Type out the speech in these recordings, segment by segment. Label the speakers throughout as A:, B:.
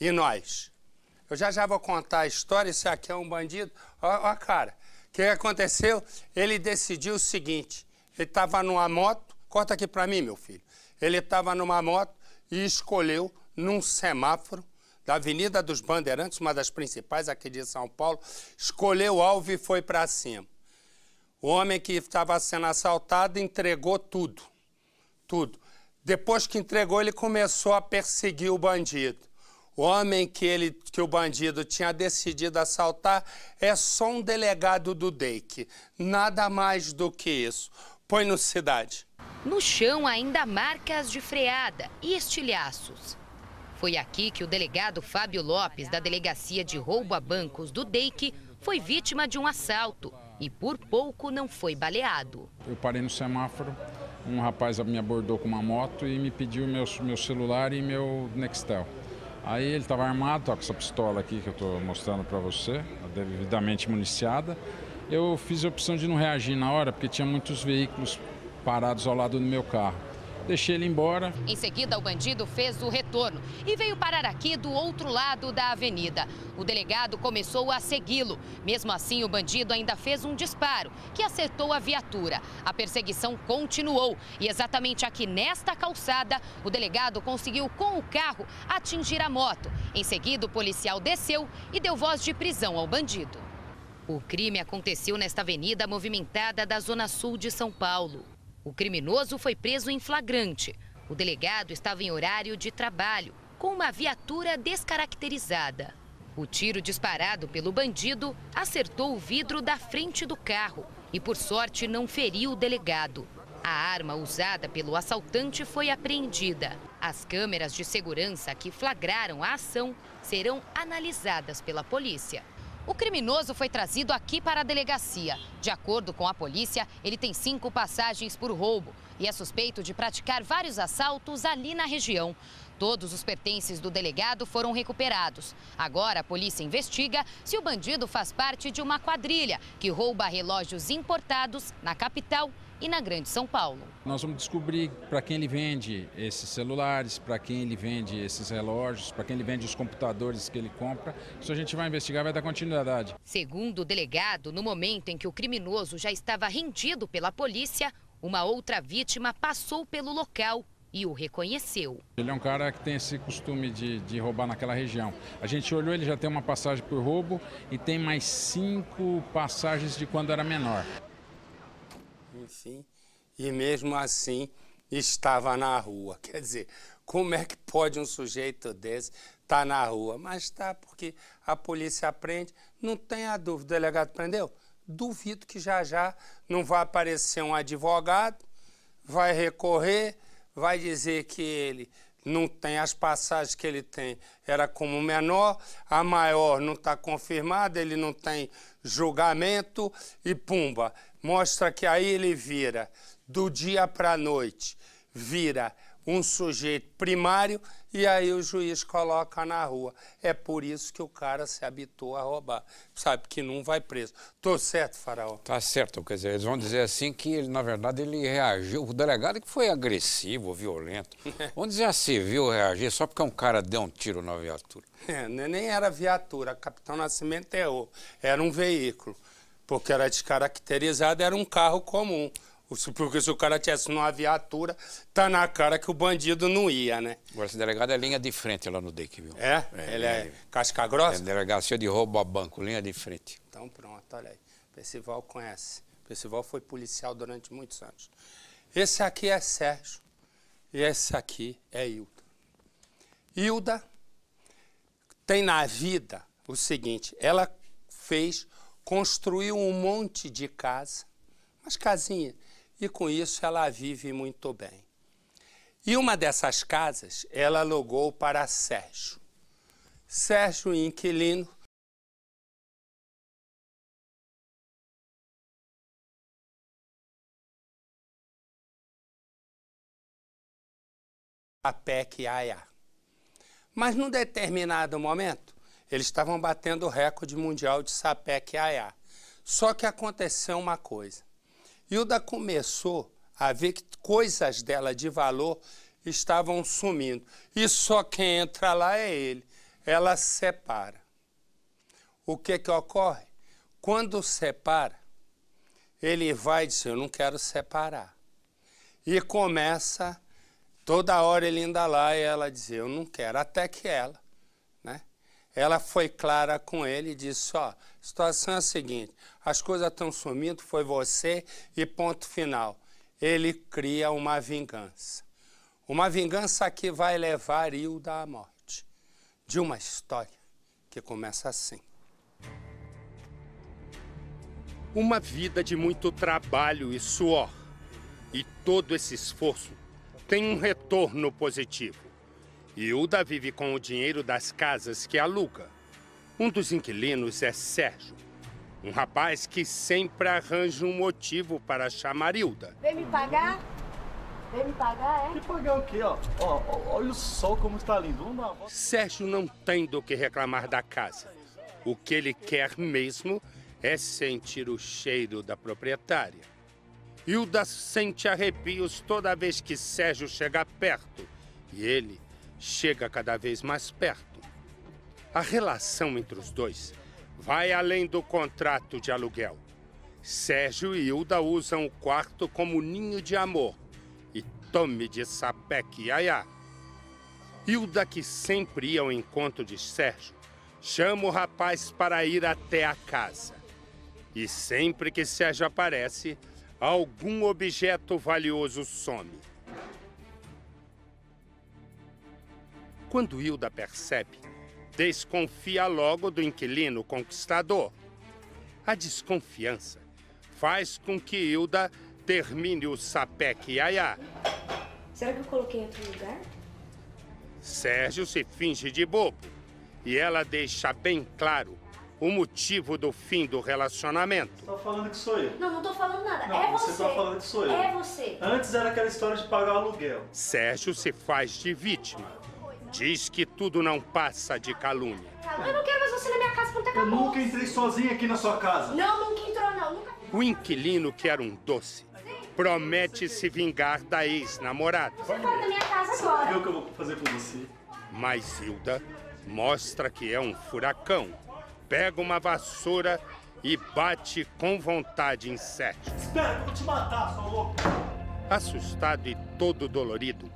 A: E nós? Eu já vou contar a história, esse aqui é um bandido. Ó, cara, o que aconteceu? Ele decidiu o seguinte, ele estava numa moto, corta aqui pra mim, meu filho. Ele estava numa moto e escolheu, num semáforo da Avenida dos Bandeirantes, uma das principais aqui de São Paulo, escolheu o alvo e foi para cima. O homem que estava sendo assaltado entregou tudo. Depois que entregou, ele começou a perseguir o bandido. O homem que o bandido tinha decidido assaltar é só um delegado do DEIC. Nada mais do que isso. Põe no Cidade.
B: No chão, ainda marcas de freada e estilhaços. Foi aqui que o delegado Fábio Lopes, da Delegacia de Roubo a Bancos do DEIC, foi vítima de um assalto e por pouco não foi baleado.
C: Eu parei no semáforo, um rapaz me abordou com uma moto e me pediu meu celular e meu Nextel. Aí ele estava armado, tá com essa pistola aqui que eu estou mostrando para você, devidamente municiada. Eu fiz a opção de não reagir na hora, porque tinha muitos veículos parados ao lado do meu carro. Deixei ele embora.
B: Em seguida, o bandido fez o retorno e veio parar aqui do outro lado da avenida. O delegado começou a segui-lo. Mesmo assim, o bandido ainda fez um disparo que acertou a viatura. A perseguição continuou e exatamente aqui nesta calçada, o delegado conseguiu com o carro atingir a moto. Em seguida, o policial desceu e deu voz de prisão ao bandido. O crime aconteceu nesta avenida movimentada da Zona Sul de São Paulo. O criminoso foi preso em flagrante. O delegado estava em horário de trabalho, com uma viatura descaracterizada. O tiro disparado pelo bandido acertou o vidro da frente do carro e, por sorte, não feriu o delegado. A arma usada pelo assaltante foi apreendida. As câmeras de segurança que flagraram a ação serão analisadas pela polícia. O criminoso foi trazido aqui para a delegacia. De acordo com a polícia, ele tem 5 passagens por roubo e é suspeito de praticar vários assaltos ali na região. Todos os pertences do delegado foram recuperados. Agora a polícia investiga se o bandido faz parte de uma quadrilha que rouba relógios importados na capital e na Grande São Paulo.
C: Nós vamos descobrir para quem ele vende esses celulares, para quem ele vende esses relógios, para quem ele vende os computadores que ele compra. Isso a gente vai investigar, vai dar continuidade.
B: Segundo o delegado, no momento em que o criminoso já estava rendido pela polícia, uma outra vítima passou pelo local e o reconheceu.
C: Ele é um cara que tem esse costume de roubar naquela região. A gente olhou, ele já tem uma passagem por roubo e tem mais 5 passagens de quando era menor.
A: Enfim, e mesmo assim estava na rua. Quer dizer, como é que pode um sujeito desse estar na rua? Mas está porque a polícia prende, não tenha dúvida. O delegado prendeu? Duvido que já não vai aparecer um advogado, vai recorrer, vai dizer que ele não tem as passagens que ele tem, era como menor, a maior não está confirmada, ele não tem julgamento e pumba. Mostra que aí ele vira, do dia para a noite, vira um sujeito primário e aí o juiz coloca na rua. É por isso que o cara se habitou a roubar. Sabe que não vai preso. Tô certo, Faraó?
D: Tá certo, quer dizer, eles vão dizer assim que, ele, na verdade, ele reagiu. O delegado que foi agressivo, violento. Vamos dizer assim, viu reagir só porque um cara deu um tiro na viatura.
A: Nem era viatura, Capitão Nascimento errou. Era um veículo. Porque era descaracterizado, era um carro comum. Porque se o cara tivesse numa viatura, tá na cara que o bandido não ia, né?
D: Agora, esse delegado é linha de frente lá no DEIC, viu?
A: É? Ele é casca grossa?
D: É delegacia de roubo a banco, linha de frente.
A: Então pronto, olha aí. Percival conhece. Percival foi policial durante muitos anos. Esse aqui é Sérgio e esse aqui é Hilda. Hilda tem na vida o seguinte, ela construiu um monte de casa, umas casinhas, e com isso ela vive muito bem. E uma dessas casas ela alugou para Sérgio. Sérgio, inquilino, a PEC AIA. Mas num determinado momento, eles estavam batendo o recorde mundial de Sapec AIA. Só que aconteceu uma coisa. Hilda começou a ver que coisas dela de valor estavam sumindo. E só quem entra lá é ele. ela separa. O que ocorre? Quando separa, ele vai dizer, eu não quero separar. E começa, toda hora ele ainda lá e ela dizer, eu não quero. Até que ela foi clara com ele e disse, ó, a situação é a seguinte, as coisas estão sumindo, foi você e ponto final. Ele cria uma vingança. Uma vingança que vai levar Hilda à morte. De uma história que começa assim. Uma vida de muito trabalho e suor. E todo esse esforço tem um retorno positivo. Hilda vive com o dinheiro das casas que aluga. Um dos inquilinos é Sérgio, um rapaz que sempre arranja um motivo para chamar Hilda.
E: Vem me pagar? Vem me pagar, é?
F: Me pagar o quê, ó? Olha só como está lindo. Vamos dar uma volta.
A: Sérgio não tem do que reclamar da casa. O que ele quer mesmo é sentir o cheiro da proprietária. Hilda sente arrepios toda vez que Sérgio chega perto. E ele chega cada vez mais perto. A relação entre os dois vai além do contrato de aluguel. Sérgio e Hilda usam o quarto como ninho de amor e tome de sapeque iaiá. Hilda, que sempre ia ao encontro de Sérgio, chama o rapaz para ir até a casa. E sempre que Sérgio aparece, algum objeto valioso some. Quando Hilda percebe, desconfia logo do inquilino conquistador. A desconfiança faz com que Hilda termine o sapeque iaiá.
E: Será que eu coloquei em outro lugar?
A: Sérgio se finge de bobo e ela deixa bem claro o motivo do fim do relacionamento.
F: Você tá falando que sou eu.
E: Não, não tô falando nada.
F: Não,
E: é você.
F: Você tá falando que sou eu.
E: É você.
F: Antes era aquela história de pagar o aluguel.
A: Sérgio se faz de vítima. Diz que tudo não passa de calúnia.
E: Eu não quero mais você na minha casa quando
F: Eu
E: acabou.
F: nunca entrei sozinho aqui na sua casa.
E: Não, nunca entrou não. Nunca...
A: O inquilino quer um doce. Promete se vingar da ex-namorada.
E: Você fora da minha casa agora.
F: Viu o que eu vou fazer com você?
A: Mas Hilda mostra que é um furacão. Pega uma vassoura e bate com vontade em Sérgio.
F: Espera, que eu vou te matar, sua louca.
A: Assustado e todo dolorido,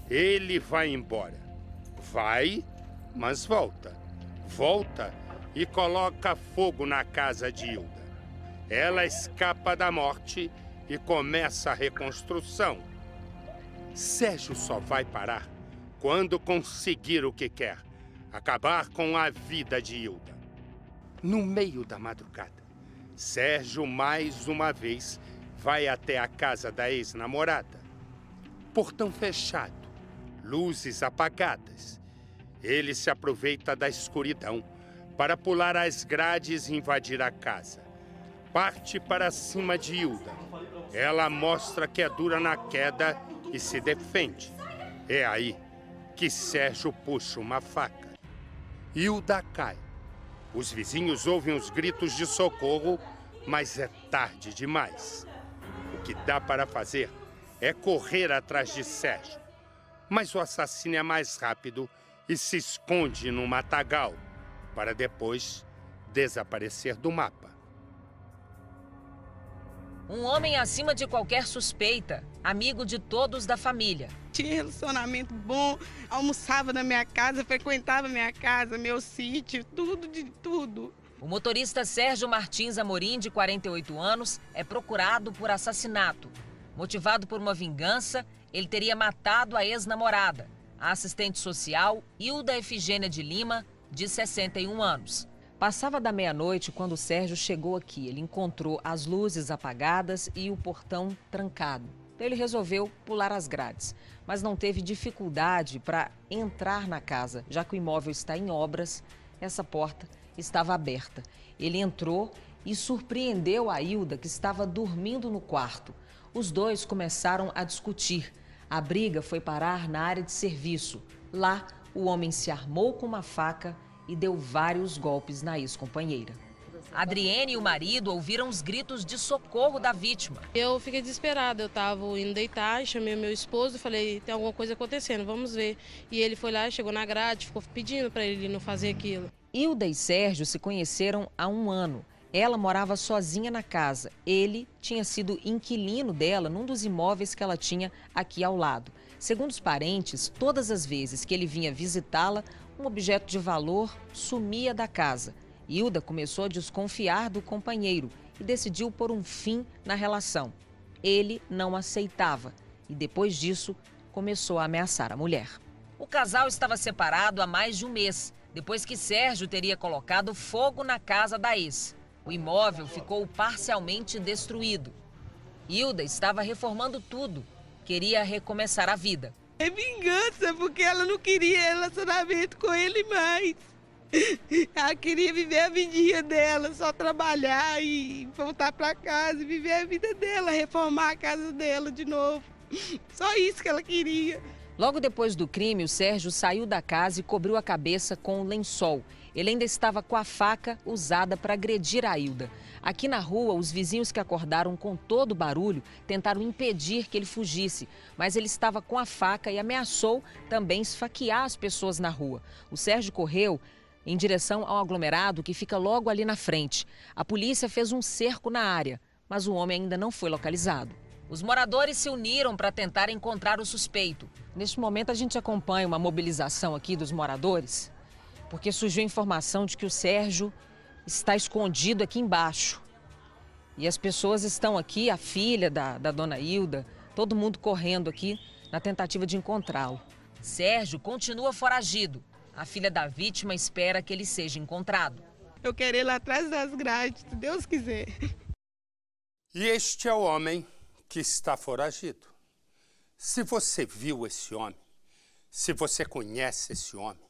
A: ele vai embora. Vai, mas volta. Volta e coloca fogo na casa de Hilda. Ela escapa da morte e começa a reconstrução. Sérgio só vai parar quando conseguir o que quer: acabar com a vida de Hilda. No meio da madrugada, Sérgio mais uma vez vai até a casa da ex-namorada. Portão fechado, luzes apagadas. Ele se aproveita da escuridão para pular as grades e invadir a casa. Parte para cima de Hilda. Ela mostra que é dura na queda e se defende. É aí que Sérgio puxa uma faca. Hilda cai. Os vizinhos ouvem os gritos de socorro, mas é tarde demais. O que dá para fazer é correr atrás de Sérgio. Mas o assassino é mais rápido e se esconde no matagal, para depois desaparecer do mapa.
G: Um homem acima de qualquer suspeita, amigo de todos da família.
H: Tinha relacionamento bom, almoçava na minha casa, frequentava minha casa, meu sítio, tudo de tudo.
G: O motorista Sérgio Martins Amorim, de 48 anos, é procurado por assassinato. Motivado por uma vingança, ele teria matado a ex-namorada, a assistente social Hilda Efigênia de Lima, de 61 anos. Passava da meia-noite quando o Sérgio chegou aqui. Ele encontrou as luzes apagadas e o portão trancado. Ele resolveu pular as grades, mas não teve dificuldade para entrar na casa, já que o imóvel está em obras, essa porta estava aberta. Ele entrou e surpreendeu a Hilda, que estava dormindo no quarto. Os dois começaram a discutir. A briga foi parar na área de serviço. Lá, o homem se armou com uma faca e deu vários golpes na ex-companheira. A Adriene e o marido ouviram os gritos de socorro da vítima.
H: Eu fiquei desesperada, eu estava indo deitar, chamei meu esposo e falei, tem alguma coisa acontecendo, vamos ver. E ele foi lá, chegou na grade, ficou pedindo para ele não fazer aquilo.
G: Hilda e Sérgio se conheceram há 1 ano. Ela morava sozinha na casa. Ele tinha sido inquilino dela num dos imóveis que ela tinha aqui ao lado. Segundo os parentes, todas as vezes que ele vinha visitá-la, um objeto de valor sumia da casa. Hilda começou a desconfiar do companheiro e decidiu pôr um fim na relação. Ele não aceitava e, depois disso, começou a ameaçar a mulher. O casal estava separado há mais de 1 mês, depois que Sérgio teria colocado fogo na casa da ex. O imóvel ficou parcialmente destruído. Hilda estava reformando tudo. Queria recomeçar a vida.
H: É vingança, porque ela não queria relacionamento com ele mais. Ela queria viver a vidinha dela, só trabalhar e voltar para casa e viver a vida dela, reformar a casa dela de novo. Só isso que ela queria.
G: Logo depois do crime, o Sérgio saiu da casa e cobriu a cabeça com um lençol. Ele ainda estava com a faca usada para agredir a Hilda. Aqui na rua, os vizinhos que acordaram com todo o barulho tentaram impedir que ele fugisse, mas ele estava com a faca e ameaçou também esfaquear as pessoas na rua. O Sérgio correu em direção ao aglomerado que fica logo ali na frente. A polícia fez um cerco na área, mas o homem ainda não foi localizado. Os moradores se uniram para tentar encontrar o suspeito. Neste momento, a gente acompanha uma mobilização aqui dos moradores, porque surgiu a informação de que o Sérgio está escondido aqui embaixo. E as pessoas estão aqui, a filha da dona Hilda, todo mundo correndo aqui na tentativa de encontrá-lo. Sérgio continua foragido. A filha da vítima espera que ele seja encontrado.
H: Eu quero ir lá atrás das grades, se Deus quiser.
A: E este é o homem que está foragido. Se você viu esse homem, se você conhece esse homem,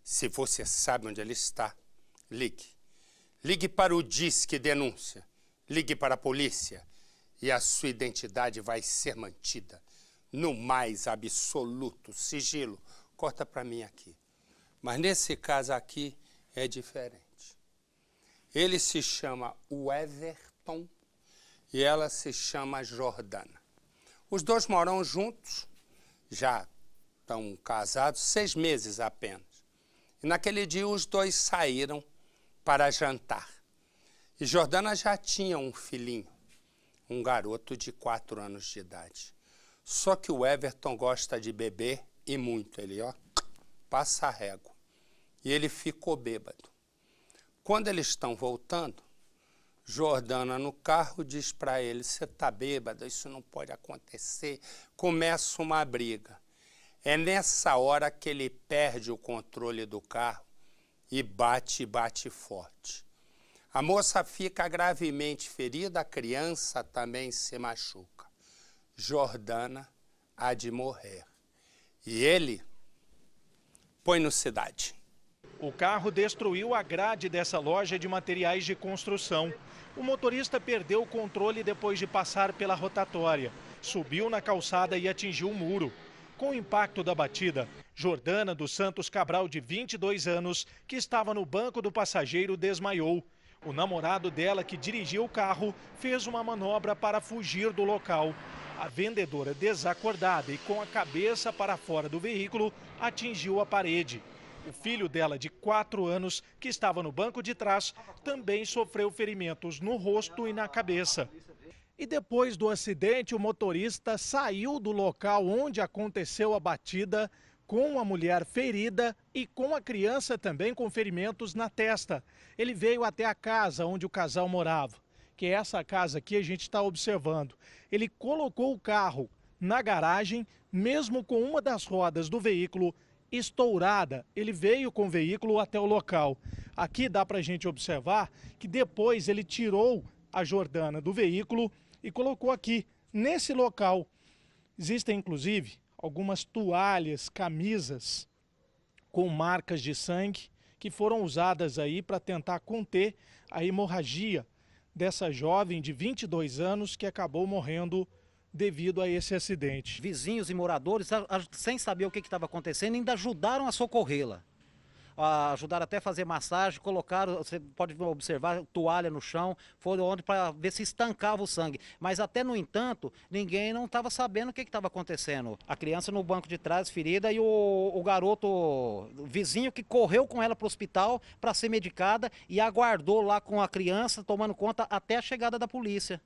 A: se você sabe onde ele está, ligue. Ligue para o Disque Denúncia, ligue para a polícia e a sua identidade vai ser mantida no mais absoluto sigilo. Corta para mim aqui. Mas nesse caso aqui é diferente. Ele se chama Everton e ela se chama Jordana. Os dois moram juntos, já estão casados 6 meses apenas. E naquele dia os dois saíram para jantar. E Jordana já tinha um filhinho, um garoto de 4 anos de idade. Só que o Everton gosta de beber e muito. Ele, passa a régua. E ele ficou bêbado. Quando eles estão voltando, Jordana no carro diz para ele, você está bêbado, isso não pode acontecer. Começa uma briga. É nessa hora que ele perde o controle do carro e bate forte. A moça fica gravemente ferida, a criança também se machuca. Jordana há de morrer. E ele põe no cidade.
I: O carro destruiu a grade dessa loja de materiais de construção. O motorista perdeu o controle depois de passar pela rotatória. Subiu na calçada e atingiu o muro. Com o impacto da batida, Jordana dos Santos Cabral, de 22 anos, que estava no banco do passageiro, desmaiou. O namorado dela, que dirigia o carro, fez uma manobra para fugir do local. A vendedora, desacordada e com a cabeça para fora do veículo, atingiu a parede. O filho dela, de 4 anos, que estava no banco de trás, também sofreu ferimentos no rosto e na cabeça. E depois do acidente, o motorista saiu do local onde aconteceu a batida com a mulher ferida e com a criança também com ferimentos na testa. Ele veio até a casa onde o casal morava, que é essa casa aqui a gente está observando. Ele colocou o carro na garagem, mesmo com uma das rodas do veículo estourada. Ele veio com o veículo até o local. Aqui dá para a gente observar que depois ele tirou a Jordana do veículo e colocou aqui, nesse local. Existem, inclusive, algumas toalhas, camisas com marcas de sangue que foram usadas aí para tentar conter a hemorragia dessa jovem de 22 anos que acabou morrendo devido a esse acidente.
J: Vizinhos e moradores, sem saber o que estava acontecendo, ainda ajudaram a socorrê-la. ajudaram até a fazer massagem, colocaram, você pode observar, toalha no chão, foram onde para ver se estancava o sangue. Mas até no entanto, ninguém não estava sabendo o que estava acontecendo. A criança no banco de trás, ferida, e o garoto, o vizinho que correu com ela para o hospital para ser medicada e aguardou lá com a criança, tomando conta até a chegada da polícia.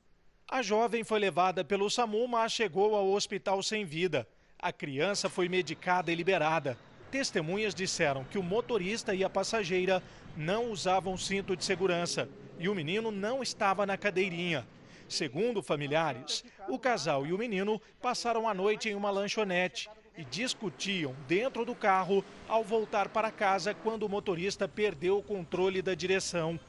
I: A jovem foi levada pelo SAMU, mas chegou ao hospital sem vida. A criança foi medicada e liberada. Testemunhas disseram que o motorista e a passageira não usavam cinto de segurança e o menino não estava na cadeirinha. Segundo familiares, o casal e o menino passaram a noite em uma lanchonete e discutiam dentro do carro ao voltar para casa quando o motorista perdeu o controle da direção.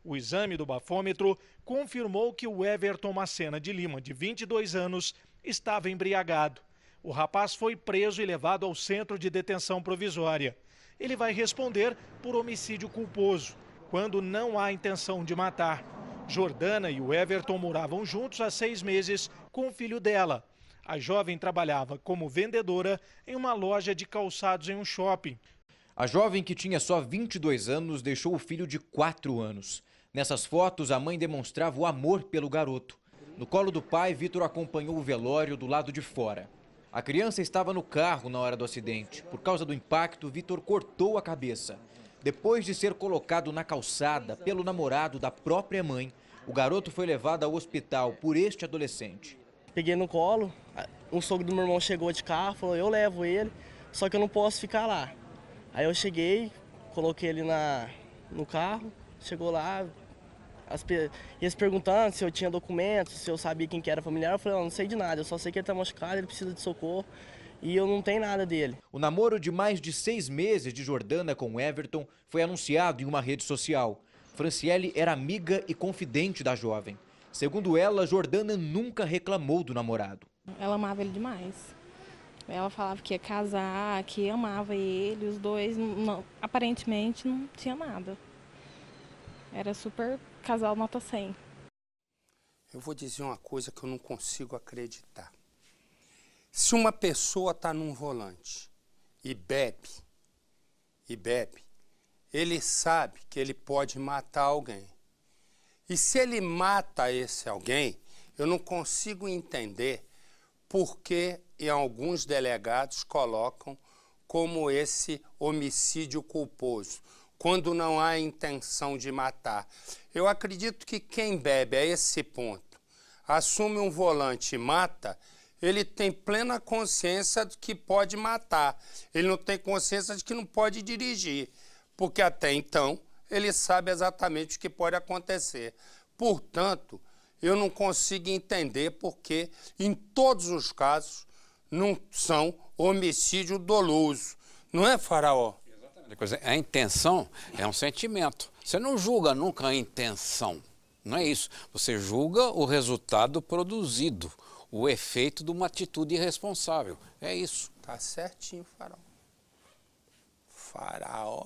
I: O exame do bafômetro confirmou que o Everton Macena de Lima, de 22 anos, estava embriagado. O rapaz foi preso e levado ao centro de detenção provisória. Ele vai responder por homicídio culposo, quando não há intenção de matar. Jordana e o Everton moravam juntos há 6 meses com o filho dela. A jovem trabalhava como vendedora em uma loja de calçados em um shopping.
K: A jovem, que tinha só 22 anos, deixou o filho de 4 anos. Nessas fotos, a mãe demonstrava o amor pelo garoto. No colo do pai, Vitor acompanhou o velório do lado de fora. A criança estava no carro na hora do acidente. Por causa do impacto, Vitor cortou a cabeça. Depois de ser colocado na calçada pelo namorado da própria mãe, o garoto foi levado ao hospital por este adolescente.
L: Peguei no colo, o sogro do meu irmão chegou de carro, falou, eu levo ele, só que eu não posso ficar lá. Aí eu cheguei, coloquei ele no carro, chegou lá, eles perguntando se eu tinha documentos, se eu sabia quem que era familiar. Eu falei, não sei de nada, eu só sei que ele está machucado, ele precisa de socorro e eu não tenho nada dele.
K: O namoro de mais de 6 meses de Jordana com Everton foi anunciado em uma rede social. Franciele era amiga e confidente da jovem. Segundo ela, Jordana nunca reclamou do namorado.
M: Ela amava ele demais. Ela falava que ia casar, que amava ele, os dois aparentemente não tinha nada. Era super casal nota 100.
A: Eu vou dizer uma coisa que eu não consigo acreditar. Se uma pessoa está num volante e bebe, ele sabe que ele pode matar alguém. E se ele mata esse alguém, eu não consigo entender por que alguns delegados colocam como esse homicídio culposo, quando não há intenção de matar. Eu acredito que quem bebe a esse ponto, assume um volante e mata, ele tem plena consciência de que pode matar. Ele não tem consciência de que não pode dirigir, porque até então ele sabe exatamente o que pode acontecer. Portanto, eu não consigo entender porque, em todos os casos, não são homicídio doloso. Não é, Faraó?
D: A intenção é um sentimento. Você não julga nunca a intenção. Não é isso. Você julga o resultado produzido, o efeito de uma atitude irresponsável. É isso.
A: Tá certinho, Faraó.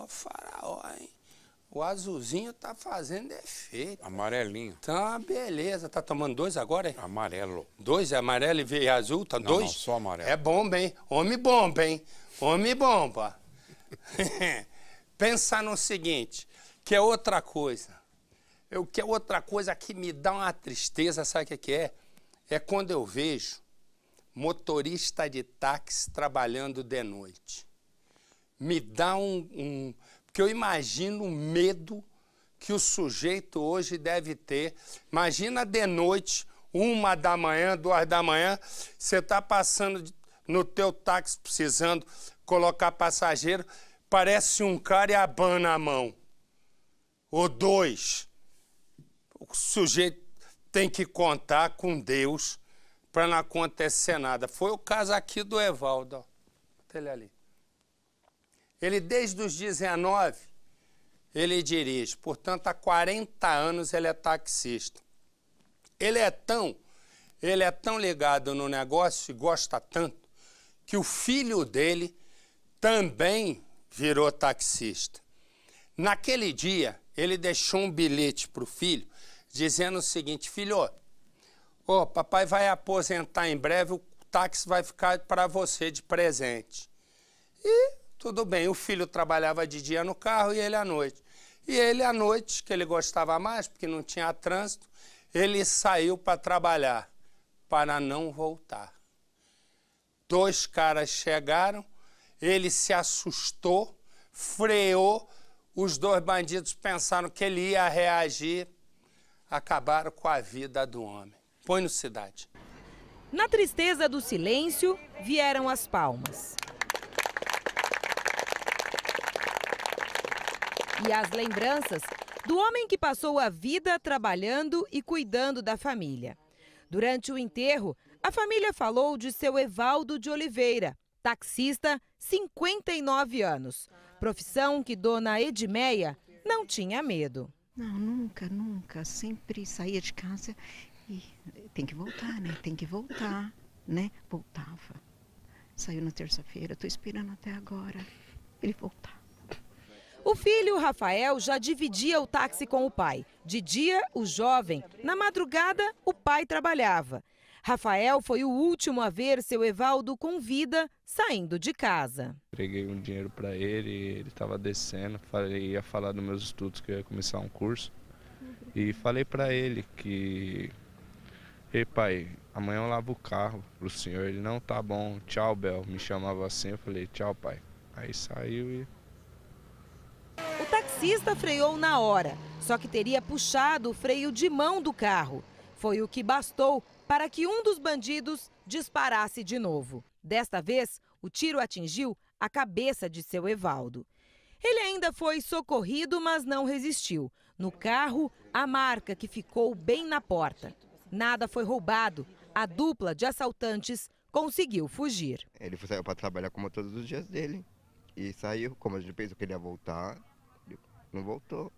A: Faraó, hein? O azulzinho tá fazendo efeito.
D: Amarelinho.
A: Tá, beleza. Tá tomando 2 agora, hein?
D: Amarelo.
A: 2 é amarelo e azul? Tá 2?
D: Não, só amarelo.
A: É bomba, hein? Homem bomba, hein? Homem bomba. Pensar no seguinte, que é outra coisa. Que é outra coisa que me dá uma tristeza, sabe o que é? É quando eu vejo motorista de táxi trabalhando de noite. Me dá porque eu imagino o medo que o sujeito hoje deve ter. Imagina de noite, 1 da manhã, 2 da manhã, você está passando no teu táxi precisando colocar passageiro, parece um cara e abana a mão. Ou 2. O sujeito tem que contar com Deus para não acontecer nada. Foi o caso aqui do Evaldo, ó. Ele ali. Ele, desde os 19, ele dirige. Portanto, há 40 anos ele é taxista. Ele é tão ligado no negócio e gosta tanto que o filho dele também virou taxista. Naquele dia, ele deixou um bilhete para o filho dizendo o seguinte: filho, papai vai aposentar em breve, o táxi vai ficar para você de presente. E Tudo bem, o filho trabalhava de dia no carro e ele à noite. E ele à noite, que ele gostava mais, porque não tinha trânsito, ele saiu para trabalhar, para não voltar. 2 caras chegaram, ele se assustou, freou, os 2 bandidos pensaram que ele ia reagir, acabaram com a vida do homem. Põe no Cidade.
G: Na tristeza do silêncio, vieram as palmas. E as lembranças do homem que passou a vida trabalhando e cuidando da família. Durante o enterro, a família falou de seu Evaldo de Oliveira, taxista, 59 anos. Profissão que dona Edmeia não tinha medo.
N: Não, nunca. Sempre saía de casa e tem que voltar, né? Tem que voltar, né? Voltava. Saiu na terça-feira, estou esperando até agora ele voltar.
G: O filho, Rafael, já dividia o táxi com o pai. De dia, o jovem. Na madrugada, o pai trabalhava. Rafael foi o último a ver seu Evaldo com vida saindo de casa.
O: Entreguei um dinheiro para ele estava descendo, ia falar dos meus estudos, que eu ia começar um curso. E falei para ele que, ei pai, amanhã eu lavo o carro pro senhor. Ele, não, tá bom, tchau Bel, me chamava assim, eu falei, tchau pai. Aí saiu e...
G: O taxista freou na hora, só que teria puxado o freio de mão do carro. Foi o que bastou para que um dos bandidos disparasse de novo. Desta vez, o tiro atingiu a cabeça de seu Evaldo. Ele ainda foi socorrido, mas não resistiu. No carro, a marca que ficou bem na porta. Nada foi roubado. A dupla de assaltantes conseguiu fugir.
P: Ele saiu para trabalhar como todos os dias dele. E saiu, como a gente pensou que ele ia voltar, não voltou.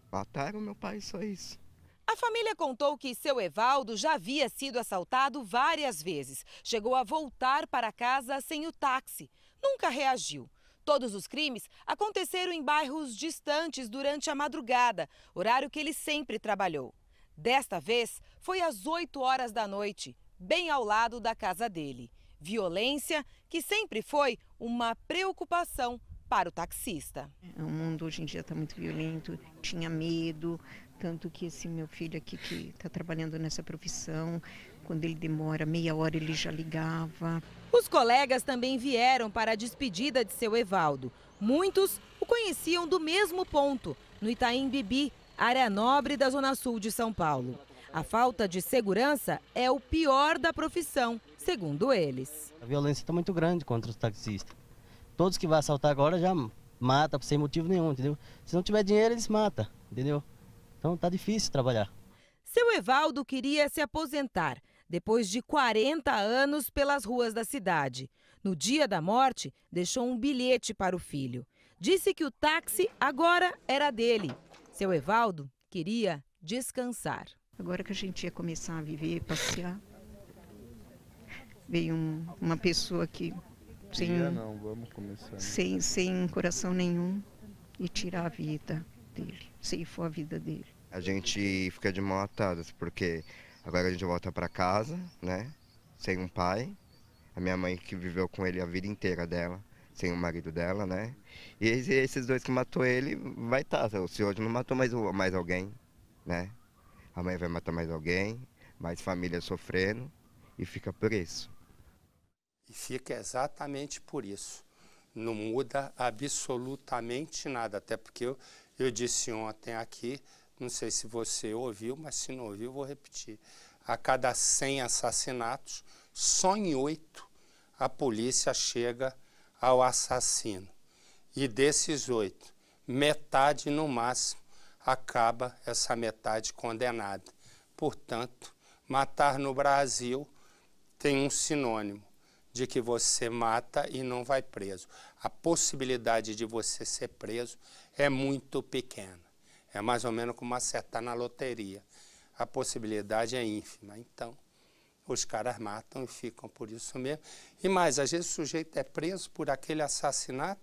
P: Mataram meu pai, só isso.
G: A família contou que seu Evaldo já havia sido assaltado várias vezes. Chegou a voltar para casa sem o táxi. Nunca reagiu. Todos os crimes aconteceram em bairros distantes durante a madrugada, horário que ele sempre trabalhou. Desta vez, foi às 8 horas da noite, bem ao lado da casa dele. Violência que sempre foi uma preocupação para o taxista.
N: O mundo hoje em dia está muito violento, tinha medo, tanto que esse meu filho aqui que está trabalhando nessa profissão, quando ele demora meia hora ele já ligava.
G: Os colegas também vieram para a despedida de seu Evaldo. Muitos o conheciam do mesmo ponto, no Itaim Bibi, área nobre da Zona Sul de São Paulo. A falta de segurança é o pior da profissão, segundo eles.
Q: A violência está muito grande contra os taxistas. Todos que vão assaltar agora já matam sem motivo nenhum, entendeu? Se não tiver dinheiro, eles matam, entendeu? Então tá difícil trabalhar.
G: Seu Evaldo queria se aposentar depois de 40 anos pelas ruas da cidade. No dia da morte, deixou um bilhete para o filho. Disse que o táxi agora era dele. Seu Evaldo queria descansar.
N: Agora que a gente ia começar a viver, passear, veio uma pessoa que sem coração nenhum e tirar a vida dele, ceifou a vida dele.
P: A gente fica de mão atadas, porque agora a gente volta para casa, né, sem um pai, a minha mãe que viveu com ele a vida inteira dela, sem o marido dela, né, e esses 2 que matou ele vai estar, se hoje não matou mais alguém, né, amanhã vai matar mais alguém, mais família sofrendo e fica por isso.
A: E fica exatamente por isso. Não muda absolutamente nada, até porque eu disse ontem aqui, não sei se você ouviu, mas se não ouviu, vou repetir. A cada 100 assassinatos, só em 8 a polícia chega ao assassino. E desses 8, metade no máximo acaba essa metade condenada. Portanto, matar no Brasil tem um sinônimo de que você mata e não vai preso. A possibilidade de você ser preso é muito pequena. É mais ou menos como acertar na loteria. A possibilidade é ínfima. Então, os caras matam e ficam por isso mesmo. E mais, às vezes o sujeito é preso por aquele assassinato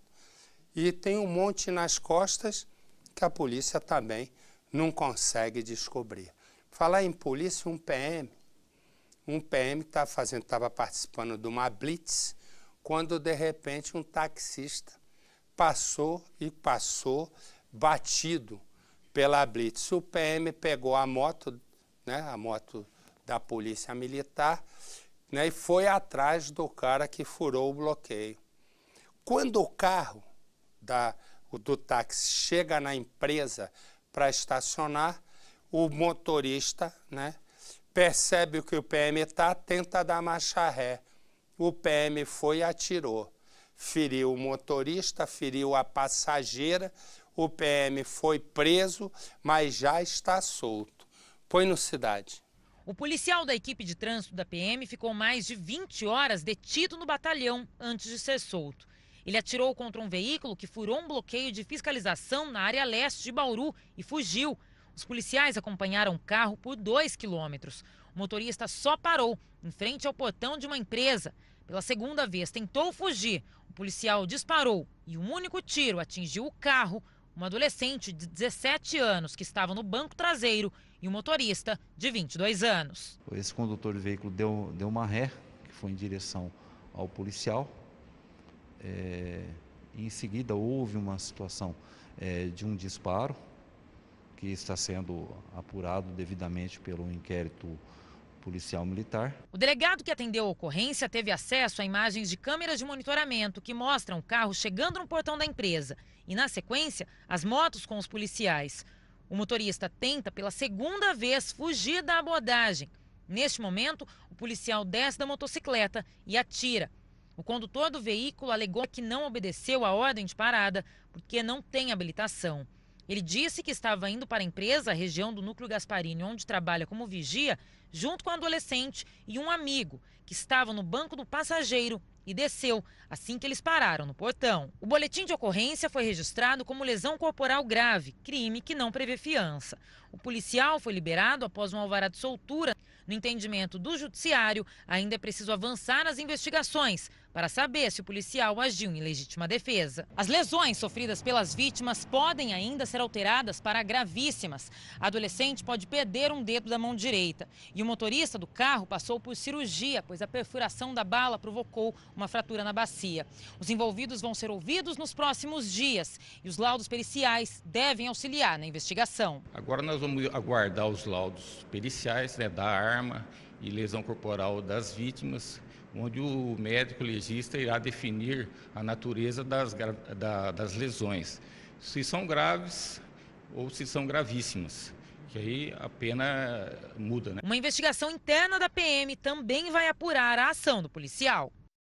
A: e tem um monte nas costas que a polícia também não consegue descobrir. Falar em polícia, um PM estava participando de uma blitz, quando de repente um taxista passou batido pela blitz. O PM pegou a moto, né, a moto da polícia militar, né, e foi atrás do cara que furou o bloqueio. Quando o carro do táxi chega na empresa para estacionar, o motorista, né, percebe que o PM está, tenta dar marcha ré. O PM foi e atirou. Feriu o motorista, feriu a passageira, o PM foi preso, mas já está solto. Põe no Cidade.
G: O policial da equipe de trânsito da PM ficou mais de 20 horas detido no batalhão antes de ser solto. Ele atirou contra um veículo que furou um bloqueio de fiscalização na área leste de Bauru e fugiu. Os policiais acompanharam o carro por 2 quilômetros. O motorista só parou em frente ao portão de uma empresa. Pela segunda vez tentou fugir. O policial disparou e um único tiro atingiu o carro, uma adolescente de 17 anos que estava no banco traseiro e um motorista de 22 anos.
R: Esse condutor do veículo deu uma ré, que foi em direção ao policial. Em seguida houve uma situação de um disparo, que está sendo apurado devidamente pelo inquérito policial militar.
G: O delegado que atendeu a ocorrência teve acesso a imagens de câmeras de monitoramento que mostram o carro chegando no portão da empresa e, na sequência, as motos com os policiais. O motorista tenta pela segunda vez fugir da abordagem. Neste momento, o policial desce da motocicleta e atira. O condutor do veículo alegou que não obedeceu a ordem de parada porque não tem habilitação. Ele disse que estava indo para a empresa, a região do Núcleo Gasparini, onde trabalha como vigia, junto com um adolescente e um amigo, que estavam no banco do passageiro e desceu assim que eles pararam no portão. O boletim de ocorrência foi registrado como lesão corporal grave, crime que não prevê fiança. O policial foi liberado após um alvará de soltura. No entendimento do judiciário, ainda é preciso avançar nas investigações para saber se o policial agiu em legítima defesa. As lesões sofridas pelas vítimas podem ainda ser alteradas para gravíssimas. A adolescente pode perder um dedo da mão direita e o motorista do carro passou por cirurgia, pois a perfuração da bala provocou uma fratura na bacia. Os envolvidos vão ser ouvidos nos próximos dias e os laudos periciais devem auxiliar na investigação.
S: Agora nós vamos aguardar os laudos periciais, né, da arma e lesão corporal das vítimas, onde o médico legista irá definir a natureza das lesões, se são graves ou se são gravíssimas, que aí a pena muda, né?
G: Uma investigação interna da PM também vai apurar a ação do policial.